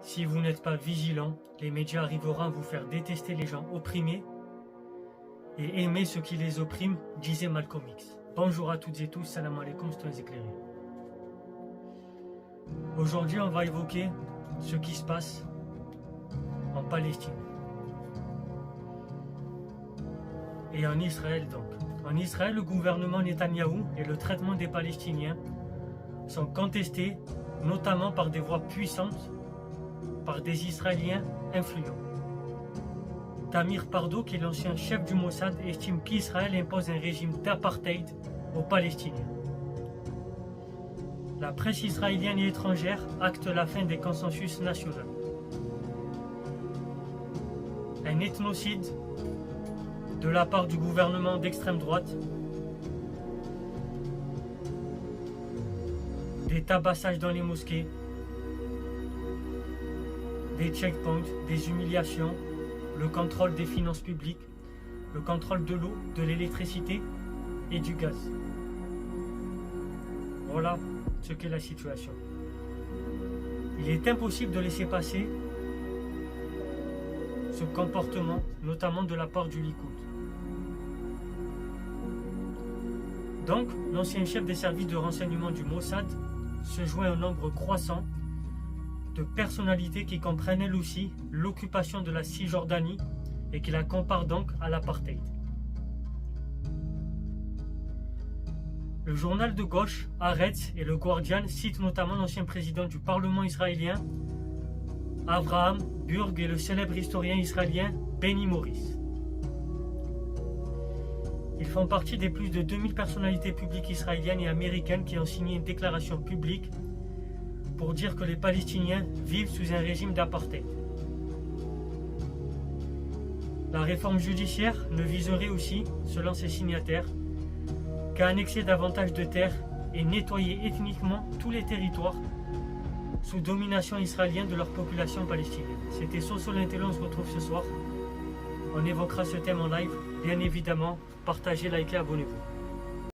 Si vous n'êtes pas vigilant, les médias arriveront à vous faire détester les gens opprimés et aimer ceux qui les oppriment, disait Malcolm X. Bonjour à toutes et tous, salam alaikum, c'est un éclairé. Aujourd'hui, on va évoquer ce qui se passe en Palestine. Et en Israël donc. En Israël, le gouvernement Netanyahou et le traitement des Palestiniens sont contestés, notamment par des voix puissantes, par des Israéliens influents. Tamir Pardo, qui est l'ancien chef du Mossad, estime qu'Israël impose un régime d'apartheid aux Palestiniens. La presse israélienne et étrangère acte la fin des consensus nationaux. Un ethnocide de la part du gouvernement d'extrême droite, des tabassages dans les mosquées, des checkpoints, des humiliations, le contrôle des finances publiques, le contrôle de l'eau, de l'électricité et du gaz. Voilà ce qu'est la situation. Il est impossible de laisser passer ce comportement, notamment de la part du Likoud. Donc, l'ancien chef des services de renseignement du Mossad se joint au nombre croissant de personnalités qui comprennent elles aussi l'occupation de la Cisjordanie et qui la comparent donc à l'apartheid. Le journal de gauche, Haaretz et le Guardian citent notamment l'ancien président du Parlement israélien, Avraham Burg, et le célèbre historien israélien Benny Morris. Ils font partie des plus de 2000 personnalités publiques israéliennes et américaines qui ont signé une déclaration publique pour dire que les Palestiniens vivent sous un régime d'apartheid. La réforme judiciaire ne viserait aussi, selon ses signataires, qu'à annexer davantage de terres et nettoyer ethniquement tous les territoires sous domination israélienne de leur population palestinienne. C'était Soso l'Intello, on se retrouve ce soir. On évoquera ce thème en live. Bien évidemment, partagez, likez, abonnez-vous.